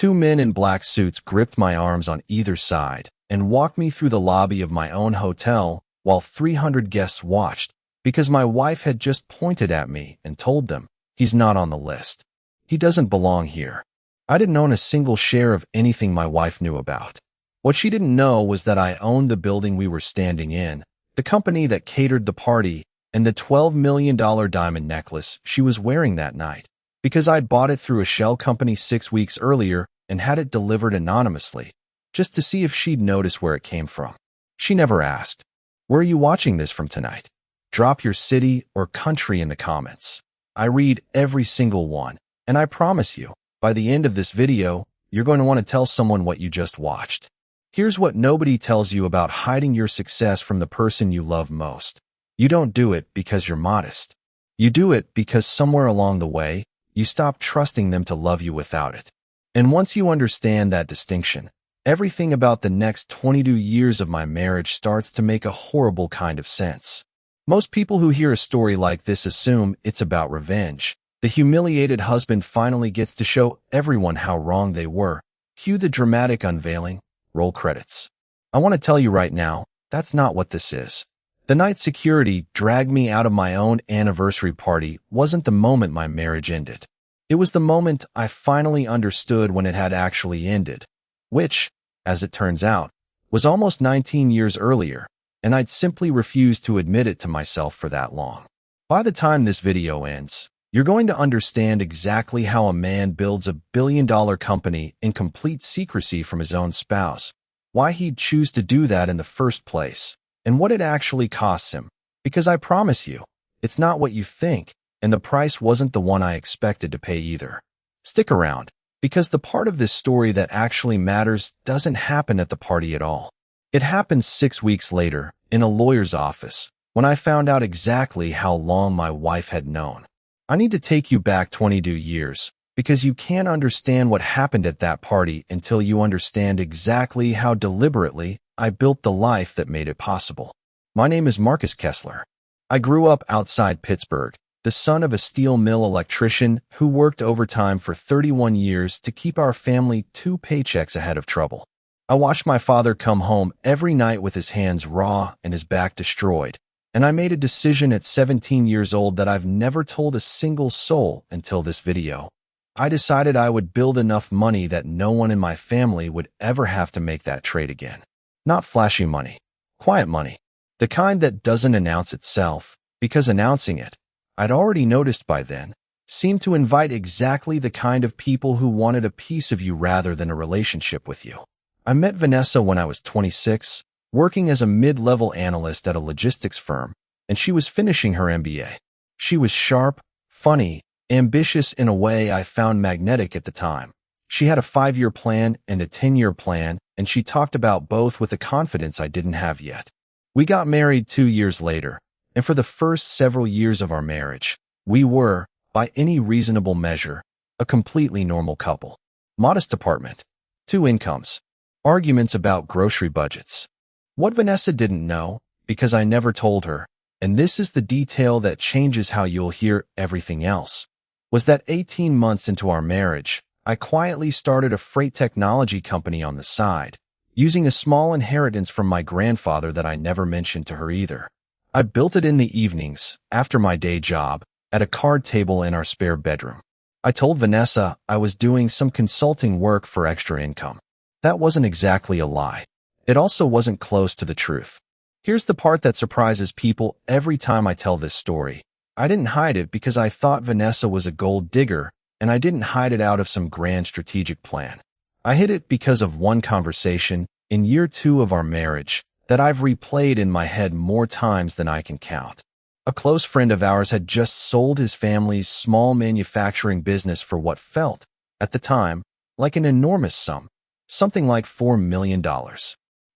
Two men in black suits gripped my arms on either side and walked me through the lobby of my own hotel while 300 guests watched because my wife had just pointed at me and told them, "He's not on the list. He doesn't belong here." I didn't own a single share of anything my wife knew about. What she didn't know was that I owned the building we were standing in, the company that catered the party, and the $12 million diamond necklace she was wearing that night, because I'd bought it through a shell company 6 weeks earlier and had it delivered anonymously, just to see if she'd notice where it came from. She never asked, "Where are you watching this from tonight?" Drop your city or country in the comments. I read every single one, and I promise you, by the end of this video, you're going to want to tell someone what you just watched. Here's what nobody tells you about hiding your success from the person you love most. You don't do it because you're modest. You do it because somewhere along the way, you stop trusting them to love you without it. And once you understand that distinction, everything about the next 22 years of my marriage starts to make a horrible kind of sense. Most people who hear a story like this assume it's about revenge. The humiliated husband finally gets to show everyone how wrong they were. Cue the dramatic unveiling. Roll credits. I want to tell you right now, that's not what this is. The night security dragged me out of my own anniversary party wasn't the moment my marriage ended. It was the moment I finally understood when it had actually ended, which, as it turns out, was almost 19 years earlier, and I'd simply refused to admit it to myself for that long. By the time this video ends, you're going to understand exactly how a man builds a billion-dollar company in complete secrecy from his own spouse, why he'd choose to do that in the first place, and what it actually costs him. Because I promise you, it's not what you think, and the price wasn't the one I expected to pay either. Stick around, because the part of this story that actually matters doesn't happen at the party at all. It happened 6 weeks later, in a lawyer's office, when I found out exactly how long my wife had known. I need to take you back 22 years, because you can't understand what happened at that party until you understand exactly how deliberately I built the life that made it possible. My name is Marcus Kessler. I grew up outside Pittsburgh, the son of a steel mill electrician who worked overtime for 31 years to keep our family 2 paychecks ahead of trouble. I watched my father come home every night with his hands raw and his back destroyed, and I made a decision at 17 years old that I've never told a single soul until this video. I decided I would build enough money that no one in my family would ever have to make that trade again. Not flashy money, quiet money, the kind that doesn't announce itself, because announcing it, I'd already noticed by then, seemed to invite exactly the kind of people who wanted a piece of you rather than a relationship with you. I met Vanessa when I was 26, working as a mid-level analyst at a logistics firm, and she was finishing her MBA. She was sharp, funny, ambitious in a way I found magnetic at the time. She had a 5-year plan and a 10-year plan, and she talked about both with a confidence I didn't have yet. We got married 2 years later, and for the first several years of our marriage, we were, by any reasonable measure, a completely normal couple. Modest apartment, 2 incomes, arguments about grocery budgets. What Vanessa didn't know, because I never told her, and this is the detail that changes how you'll hear everything else, was that 18 months into our marriage, I quietly started a freight technology company on the side, using a small inheritance from my grandfather that I never mentioned to her either. I built it in the evenings, after my day job, at a card table in our spare bedroom. I told Vanessa I was doing some consulting work for extra income. That wasn't exactly a lie. It also wasn't close to the truth. Here's the part that surprises people every time I tell this story. I didn't hide it because I thought Vanessa was a gold digger, and I didn't hide it out of some grand strategic plan. I hid it because of one conversation, in year 2 of our marriage, that I've replayed in my head more times than I can count. A close friend of ours had just sold his family's small manufacturing business for what felt, at the time, like an enormous sum, something like $4 million.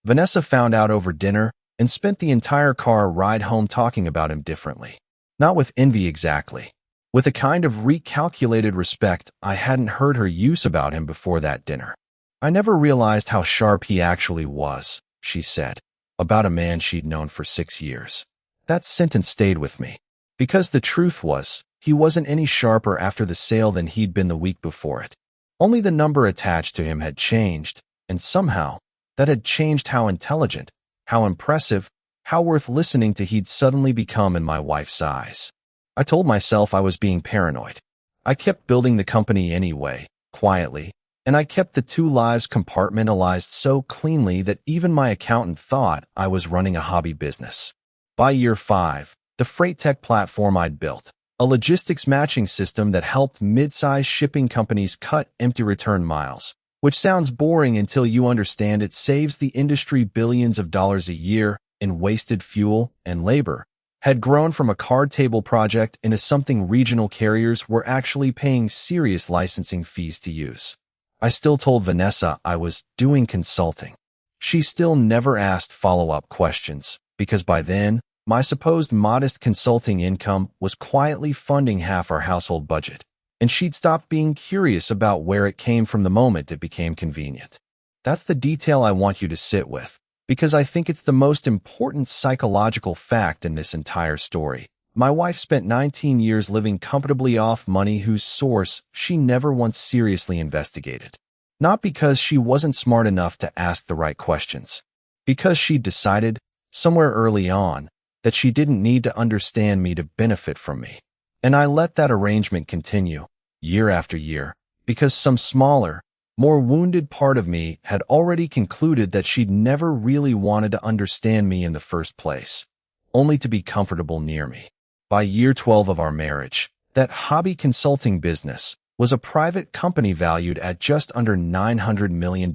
Vanessa found out over dinner and spent the entire car ride home talking about him differently. Not with envy exactly. With a kind of recalculated respect I hadn't heard her use about him before that dinner. I never realized how sharp he actually was, she said, about a man she'd known for 6 years. That sentence stayed with me. Because the truth was, he wasn't any sharper after the sale than he'd been the week before it. Only the number attached to him had changed, and somehow, that had changed how intelligent, how impressive, how worth listening to he'd suddenly become in my wife's eyes. I told myself I was being paranoid. I kept building the company anyway, quietly, and I kept the two lives compartmentalized so cleanly that even my accountant thought I was running a hobby business. By year 5, the freight tech platform I'd built, a logistics matching system that helped mid-sized shipping companies cut empty return miles, which sounds boring until you understand it saves the industry billions of dollars a year in wasted fuel and labor, had grown from a card table project into something regional carriers were actually paying serious licensing fees to use. I still told Vanessa I was doing consulting. She still never asked follow-up questions, because by then, my supposed modest consulting income was quietly funding half our household budget, and she'd stopped being curious about where it came from the moment it became convenient. That's the detail I want you to sit with, because I think it's the most important psychological fact in this entire story. My wife spent 19 years living comfortably off money whose source she never once seriously investigated. Not because she wasn't smart enough to ask the right questions, because she'd decided, somewhere early on, that she didn't need to understand me to benefit from me. And I let that arrangement continue, year after year, because some smaller, more wounded part of me had already concluded that she'd never really wanted to understand me in the first place, only to be comfortable near me. By year 12 of our marriage, that hobby consulting business was a private company valued at just under $900 million.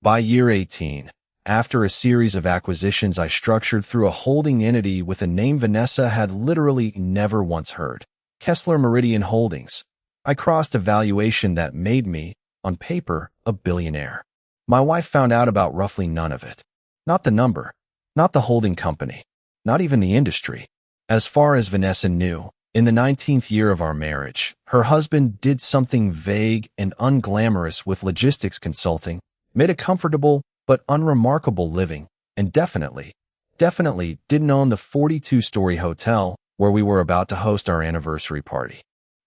By year 18, after a series of acquisitions I structured through a holding entity with a name Vanessa had literally never once heard, Kessler Meridian Holdings, I crossed a valuation that made me, on paper, a billionaire. My wife found out about roughly none of it. Not the number, not the holding company, not even the industry. As far as Vanessa knew, in the 19th year of our marriage, her husband did something vague and unglamorous with logistics consulting, made a comfortable but unremarkable living, and definitely didn't own the 42-story hotel where we were about to host our anniversary party.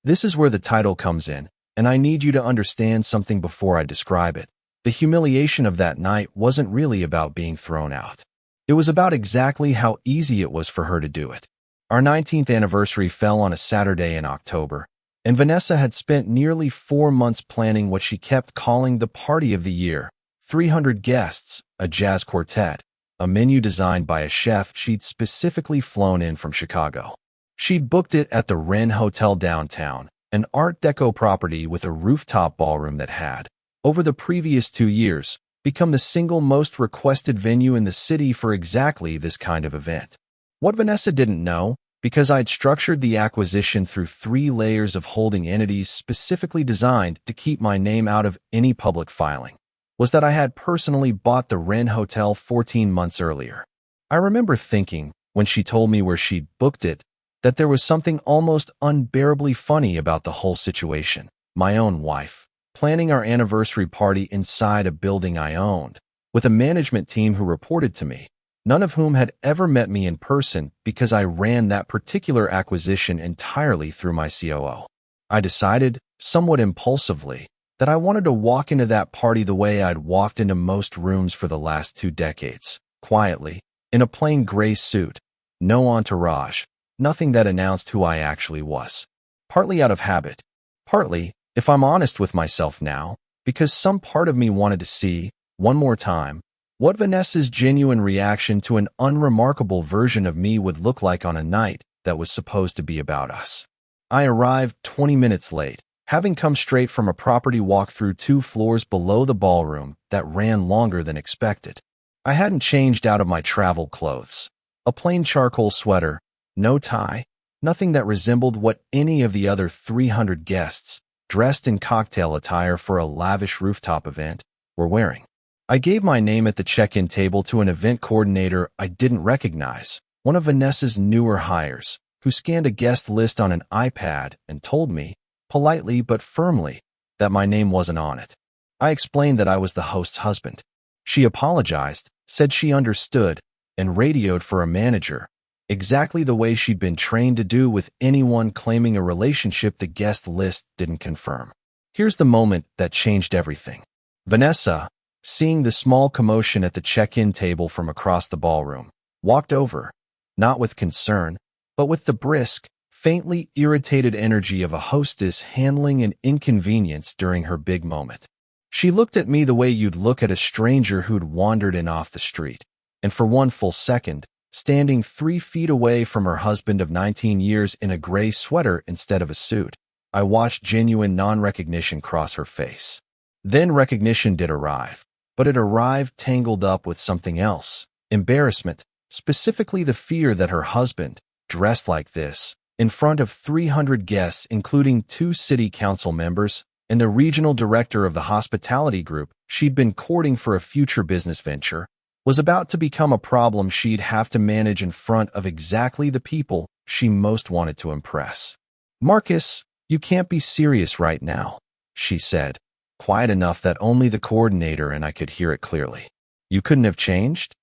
This is where the title comes in, and I need you to understand something before I describe it. The humiliation of that night wasn't really about being thrown out. It was about exactly how easy it was for her to do it. Our 19th anniversary fell on a Saturday in October, and Vanessa had spent nearly 4 months planning what she kept calling the party of the year. 300 guests, a jazz quartet, a menu designed by a chef she'd specifically flown in from Chicago. She'd booked it at the Wren Hotel downtown, an Art Deco property with a rooftop ballroom that had, over the previous 2 years, become the single most requested venue in the city for exactly this kind of event. What Vanessa didn't know, because I'd structured the acquisition through 3 layers of holding entities specifically designed to keep my name out of any public filing, was that I had personally bought the Wren Hotel 14 months earlier. I remember thinking, when she told me where she'd booked it, that there was something almost unbearably funny about the whole situation. My own wife, planning our anniversary party inside a building I owned, with a management team who reported to me, none of whom had ever met me in person because I ran that particular acquisition entirely through my COO. I decided, somewhat impulsively, that I wanted to walk into that party the way I'd walked into most rooms for the last 2 decades, quietly, in a plain gray suit, no entourage, nothing that announced who I actually was. Partly out of habit, partly, if I'm honest with myself now, because some part of me wanted to see, one more time, what Vanessa's genuine reaction to an unremarkable version of me would look like on a night that was supposed to be about us. I arrived 20 minutes late, having come straight from a property walk through 2 floors below the ballroom that ran longer than expected. I hadn't changed out of my travel clothes. A plain charcoal sweater, no tie, nothing that resembled what any of the other 300 guests, dressed in cocktail attire for a lavish rooftop event, were wearing. I gave my name at the check-in table to an event coordinator I didn't recognize, one of Vanessa's newer hires, who scanned a guest list on an iPad and told me, politely but firmly, that my name wasn't on it. I explained that I was the host's husband. She apologized, said she understood, and radioed for a manager, exactly the way she'd been trained to do with anyone claiming a relationship the guest list didn't confirm. Here's the moment that changed everything. Vanessa, seeing the small commotion at the check-in table from across the ballroom, walked over, not with concern, but with the brisk, faintly irritated energy of a hostess handling an inconvenience during her big moment. She looked at me the way you'd look at a stranger who'd wandered in off the street, and for one full second, standing 3 feet away from her husband of 19 years in a gray sweater instead of a suit, I watched genuine non-recognition cross her face. Then recognition did arrive, but it arrived tangled up with something else, embarrassment, specifically the fear that her husband, dressed like this, in front of 300 guests including 2 city council members and the regional director of the hospitality group she'd been courting for a future business venture, was about to become a problem she'd have to manage in front of exactly the people she most wanted to impress. "Marcus, you can't be serious right now," she said, quiet enough that only the coordinator and I could hear it clearly. "You couldn't have changed?"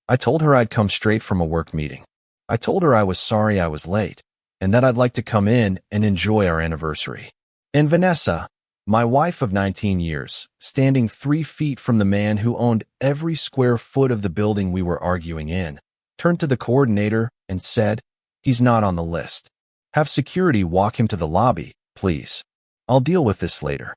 I told her I'd come straight from a work meeting. I told her I was sorry I was late, and that I'd like to come in and enjoy our anniversary. And Vanessa, my wife of 19 years, standing 3 feet from the man who owned every square foot of the building we were arguing in, turned to the coordinator and said, "He's not on the list. Have security walk him to the lobby, please. I'll deal with this later."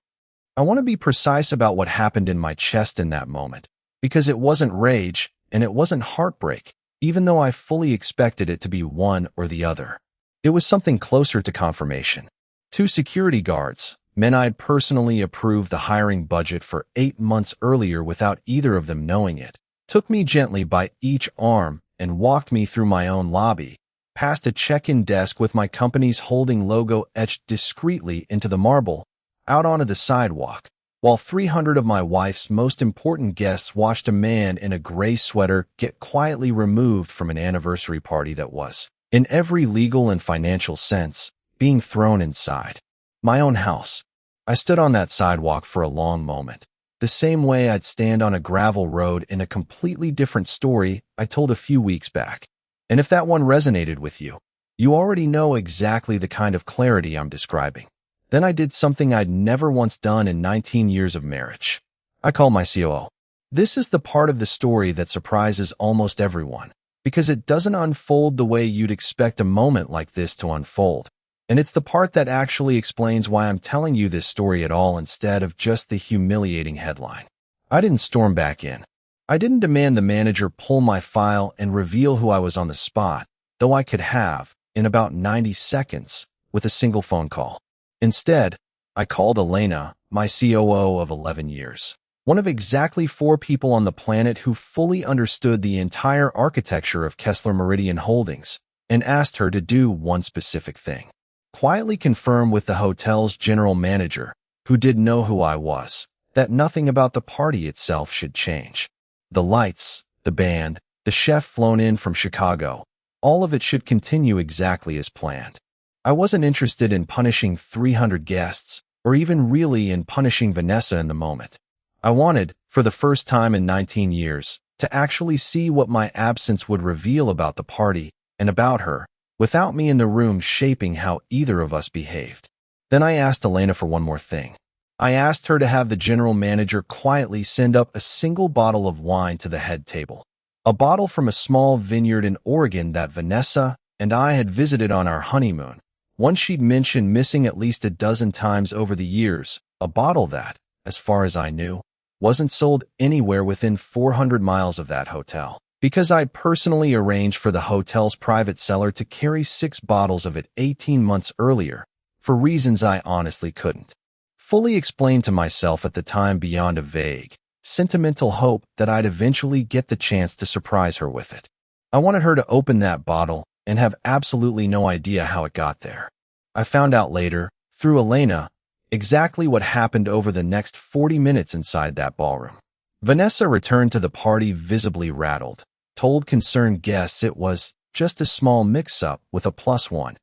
I want to be precise about what happened in my chest in that moment, because it wasn't rage and it wasn't heartbreak, even though I fully expected it to be one or the other. It was something closer to confirmation. 2 security guards, men I'd personally approved the hiring budget for 8 months earlier without either of them knowing it, took me gently by each arm and walked me through my own lobby, past a check-in desk with my company's holding logo etched discreetly into the marble, out onto the sidewalk, while 300 of my wife's most important guests watched a man in a gray sweater get quietly removed from an anniversary party that was, in every legal and financial sense, being thrown inside my own house. I stood on that sidewalk for a long moment, the same way I'd stand on a gravel road in a completely different story I told a few weeks back. And if that one resonated with you, you already know exactly the kind of clarity I'm describing. Then I did something I'd never once done in 19 years of marriage. I called my COO. This is the part of the story that surprises almost everyone, because it doesn't unfold the way you'd expect a moment like this to unfold. And it's the part that actually explains why I'm telling you this story at all instead of just the humiliating headline. I didn't storm back in. I didn't demand the manager pull my file and reveal who I was on the spot, though I could have, in about 90 seconds, with a single phone call. Instead, I called Elena, my COO of 11 years, one of exactly 4 people on the planet who fully understood the entire architecture of Kessler Meridian Holdings, and asked her to do one specific thing. Quietly confirm with the hotel's general manager, who did know who I was, that nothing about the party itself should change. The lights, the band, the chef flown in from Chicago, all of it should continue exactly as planned. I wasn't interested in punishing 300 guests, or even really in punishing Vanessa in the moment. I wanted, for the first time in 19 years, to actually see what my absence would reveal about the party and about her, without me in the room shaping how either of us behaved. Then I asked Elena for one more thing. I asked her to have the general manager quietly send up a single bottle of wine to the head table. A bottle from a small vineyard in Oregon that Vanessa and I had visited on our honeymoon. One she'd mentioned missing at least a dozen times over the years, a bottle that, as far as I knew, wasn't sold anywhere within 400 miles of that hotel, because I'd personally arranged for the hotel's private cellar to carry 6 bottles of it 18 months earlier, for reasons I honestly couldn't fully explain to myself at the time beyond a vague, sentimental hope that I'd eventually get the chance to surprise her with it. I wanted her to open that bottle and have absolutely no idea how it got there. I found out later, through Elena, exactly what happened over the next 40 minutes inside that ballroom. Vanessa returned to the party visibly rattled, told concerned guests it was just a small mix-up with a +1,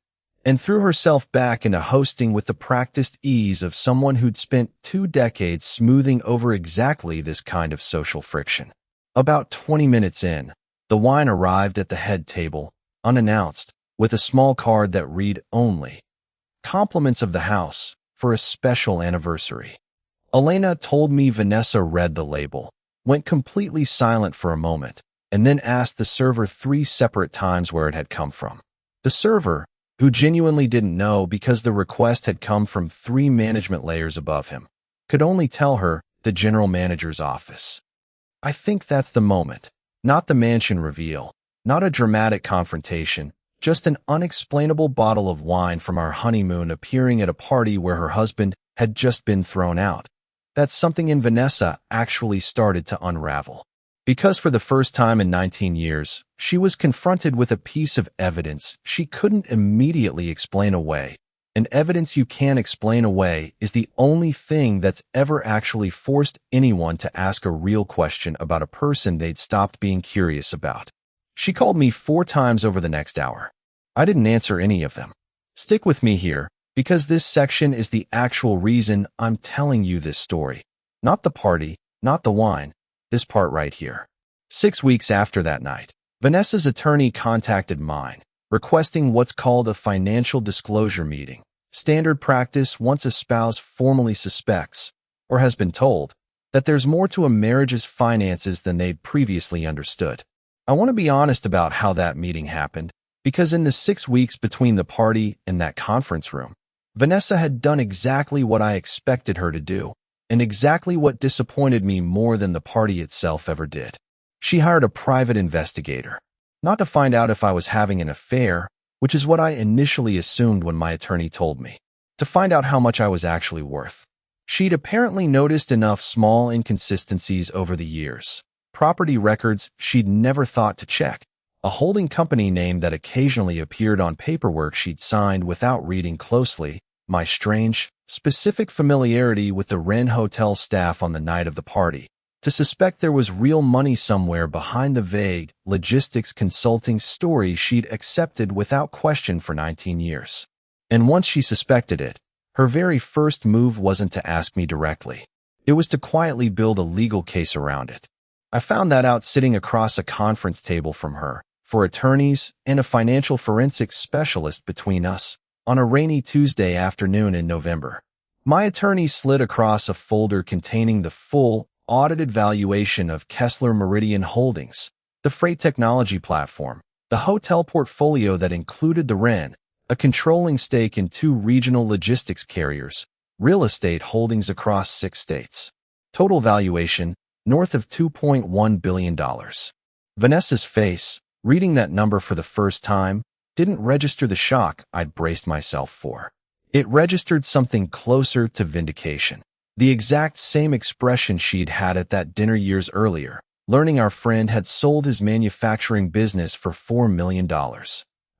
and threw herself back into hosting with the practiced ease of someone who'd spent 2 decades smoothing over exactly this kind of social friction. About 20 minutes in, the wine arrived at the head table, unannounced, with a small card that read only, "Compliments of the house, for a special anniversary. Elena told me Vanessa read the label, went completely silent for a moment, and then asked the server 3 separate times where it had come from. The server, who genuinely didn't know because the request had come from 3 management layers above him, could only tell her the general manager's office. I think that's the moment, not the mansion reveal, not a dramatic confrontation, just an unexplainable bottle of wine from our honeymoon appearing at a party where her husband had just been thrown out. That something in Vanessa actually started to unravel. Because for the first time in 19 years, she was confronted with a piece of evidence she couldn't immediately explain away. And evidence you can't explain away is the only thing that's ever actually forced anyone to ask a real question about a person they'd stopped being curious about. She called me 4 times over the next hour. I didn't answer any of them. Stick with me here, because this section is the actual reason I'm telling you this story. Not the party, not the wine, this part right here. 6 weeks after that night, Vanessa's attorney contacted mine, requesting what's called a financial disclosure meeting, standard practice once a spouse formally suspects, or has been told, that there's more to a marriage's finances than they'd previously understood. I want to be honest about how that meeting happened, because in the 6 weeks between the party and that conference room, Vanessa had done exactly what I expected her to do, and exactly what disappointed me more than the party itself ever did. She hired a private investigator, not to find out if I was having an affair, which is what I initially assumed when my attorney told me, to find out how much I was actually worth. She'd apparently noticed enough small inconsistencies over the years, property records she'd never thought to check, a holding company name that occasionally appeared on paperwork she'd signed without reading closely, my strange, specific familiarity with the Wren Hotel staff on the night of the party, to suspect there was real money somewhere behind the vague, logistics consulting story she'd accepted without question for 19 years. And once she suspected it, her very first move wasn't to ask me directly. It was to quietly build a legal case around it. I found that out sitting across a conference table from her, for attorneys and a financial forensics specialist between us, on a rainy Tuesday afternoon in November. My attorney slid across a folder containing the full, audited valuation of Kessler Meridian Holdings, the freight technology platform, the hotel portfolio that included the Wren, a controlling stake in 2 regional logistics carriers, real estate holdings across 6 states. Total valuation, north of $2.1 billion. Vanessa's face, reading that number for the first time, didn't register the shock I'd braced myself for. It registered something closer to vindication. The exact same expression she'd had at that dinner years earlier, learning our friend had sold his manufacturing business for $4 million.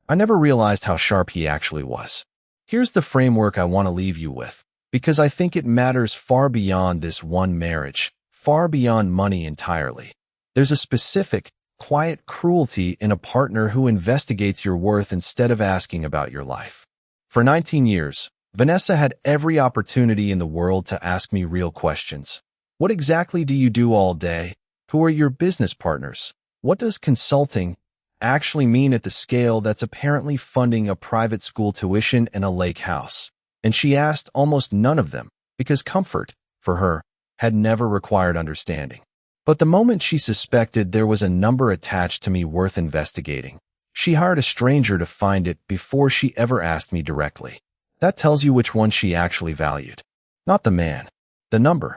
I never realized how sharp he actually was. Here's the framework I want to leave you with, because I think it matters far beyond this one marriage, far beyond money entirely. There's a specific, quiet cruelty in a partner who investigates your worth instead of asking about your life. For 19 years, Vanessa had every opportunity in the world to ask me real questions. What exactly do you do all day? Who are your business partners? What does consulting actually mean at the scale that's apparently funding a private school tuition and a lake house? And she asked almost none of them, because comfort, for her, had never required understanding. But the moment she suspected there was a number attached to me worth investigating, she hired a stranger to find it before she ever asked me directly. That tells you which one she actually valued. Not the man, the number.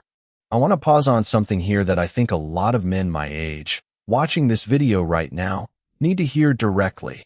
I want to pause on something here that I think a lot of men my age, watching this video right now, need to hear directly.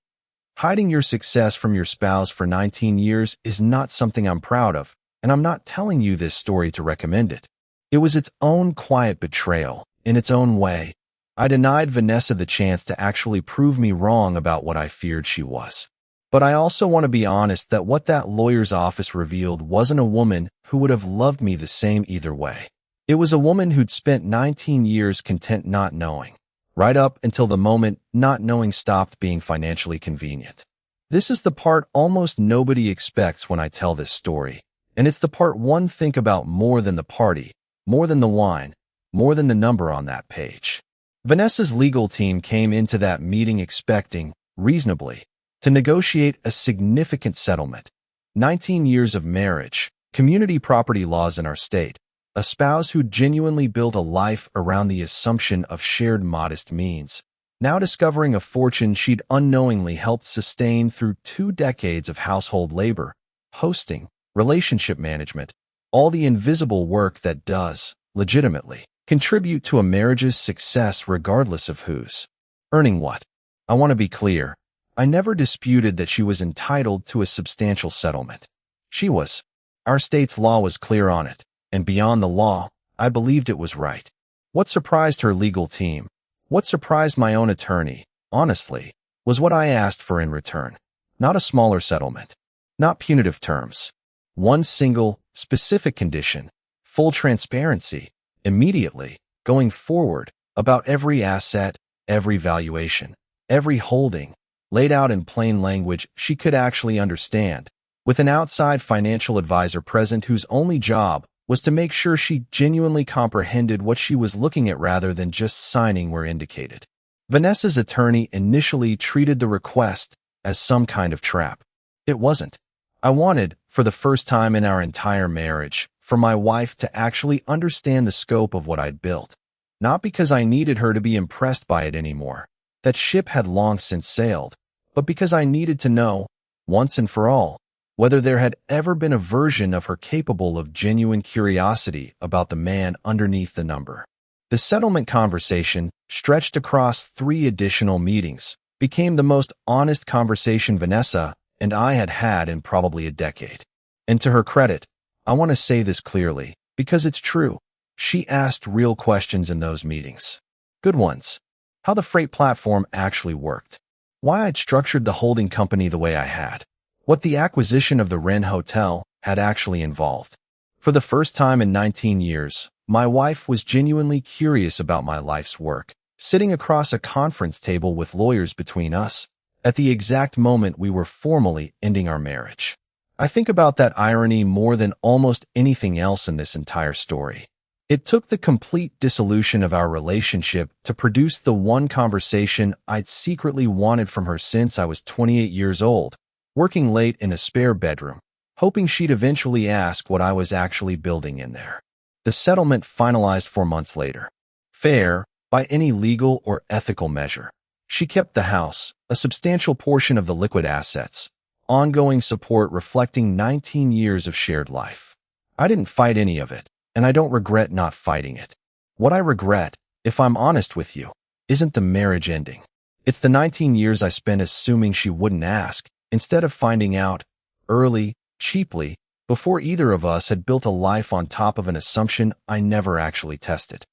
Hiding your success from your spouse for 19 years is not something I'm proud of, and I'm not telling you this story to recommend it. It was its own quiet betrayal, in its own way. I denied Vanessa the chance to actually prove me wrong about what I feared she was. But I also want to be honest that what that lawyer's office revealed wasn't a woman who would have loved me the same either way. It was a woman who'd spent 19 years content not knowing, right up until the moment not knowing stopped being financially convenient. This is the part almost nobody expects when I tell this story, and it's the part one think about more than the party, more than the wine, more than the number on that page. Vanessa's legal team came into that meeting expecting, reasonably, to negotiate a significant settlement. 19 years of marriage, community property laws in our state, a spouse who genuinely built a life around the assumption of shared modest means, now discovering a fortune she'd unknowingly helped sustain through 2 decades of household labor, hosting, relationship management, all the invisible work that does, legitimately, contribute to a marriage's success regardless of who's earning what. I want to be clear. I never disputed that she was entitled to a substantial settlement. She was. Our state's law was clear on it, and beyond the law, I believed it was right. What surprised her legal team, what surprised my own attorney, honestly, was what I asked for in return. Not a smaller settlement. Not punitive terms. One single, specific condition. Full transparency, immediately, going forward, about every asset, every valuation, every holding, laid out in plain language she could actually understand, with an outside financial advisor present whose only job was to make sure she genuinely comprehended what she was looking at rather than just signing where indicated. Vanessa's attorney initially treated the request as some kind of trap. It wasn't. I wanted, for the first time in our entire marriage, for my wife to actually understand the scope of what I'd built. Not because I needed her to be impressed by it anymore. That ship had long since sailed, but because I needed to know, once and for all, whether there had ever been a version of her capable of genuine curiosity about the man underneath the number. The settlement conversation, stretched across 3 additional meetings, became the most honest conversation Vanessa and I had had in probably a decade. And to her credit, I want to say this clearly, because it's true. She asked real questions in those meetings. Good ones. How the freight platform actually worked. Why I'd structured the holding company the way I had. What the acquisition of the Wren Hotel had actually involved. For the first time in 19 years, my wife was genuinely curious about my life's work, sitting across a conference table with lawyers between us, at the exact moment we were formally ending our marriage. I think about that irony more than almost anything else in this entire story. It took the complete dissolution of our relationship to produce the one conversation I'd secretly wanted from her since I was 28 years old, working late in a spare bedroom, hoping she'd eventually ask what I was actually building in there. The settlement finalized 4 months later. Fair, by any legal or ethical measure. She kept the house, a substantial portion of the liquid assets, ongoing support reflecting 19 years of shared life. I didn't fight any of it, and I don't regret not fighting it. What I regret, if I'm honest with you, isn't the marriage ending. It's the 19 years I spent assuming she wouldn't ask, instead of finding out, early, cheaply, before either of us had built a life on top of an assumption I never actually tested.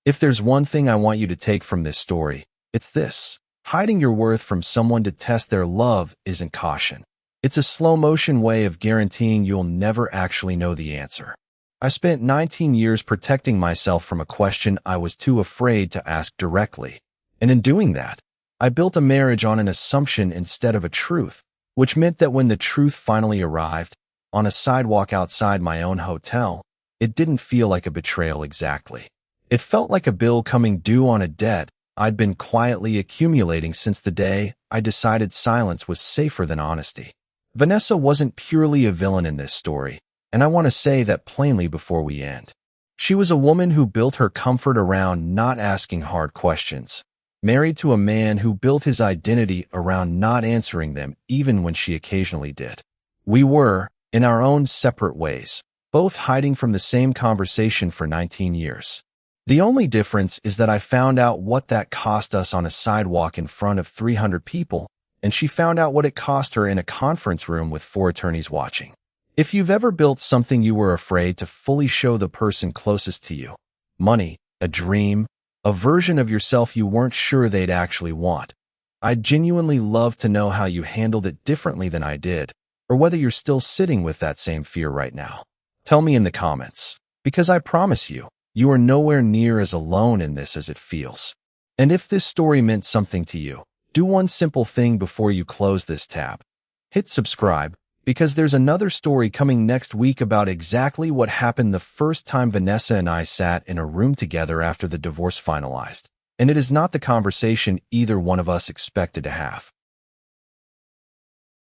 If there's one thing I want you to take from this story, it's this. Hiding your worth from someone to test their love isn't caution. It's a slow-motion way of guaranteeing you'll never actually know the answer. I spent 19 years protecting myself from a question I was too afraid to ask directly. And in doing that, I built a marriage on an assumption instead of a truth, which meant that when the truth finally arrived, on a sidewalk outside my own hotel, it didn't feel like a betrayal exactly. It felt like a bill coming due on a debt I'd been quietly accumulating since the day I decided silence was safer than honesty. Vanessa wasn't purely a villain in this story, and I want to say that plainly before we end. She was a woman who built her comfort around not asking hard questions, married to a man who built his identity around not answering them even when she occasionally did. We were, in our own separate ways, both hiding from the same conversation for 19 years. The only difference is that I found out what that cost us on a sidewalk in front of 300 people, and she found out what it cost her in a conference room with 4 attorneys watching. If you've ever built something you were afraid to fully show the person closest to you, money, a dream, a version of yourself you weren't sure they'd actually want, I'd genuinely love to know how you handled it differently than I did, or whether you're still sitting with that same fear right now. Tell me in the comments, because I promise you, you are nowhere near as alone in this as it feels. And if this story meant something to you, do one simple thing before you close this tab. Hit subscribe, because there's another story coming next week about exactly what happened the first time Vanessa and I sat in a room together after the divorce finalized. And it is not the conversation either one of us expected to have.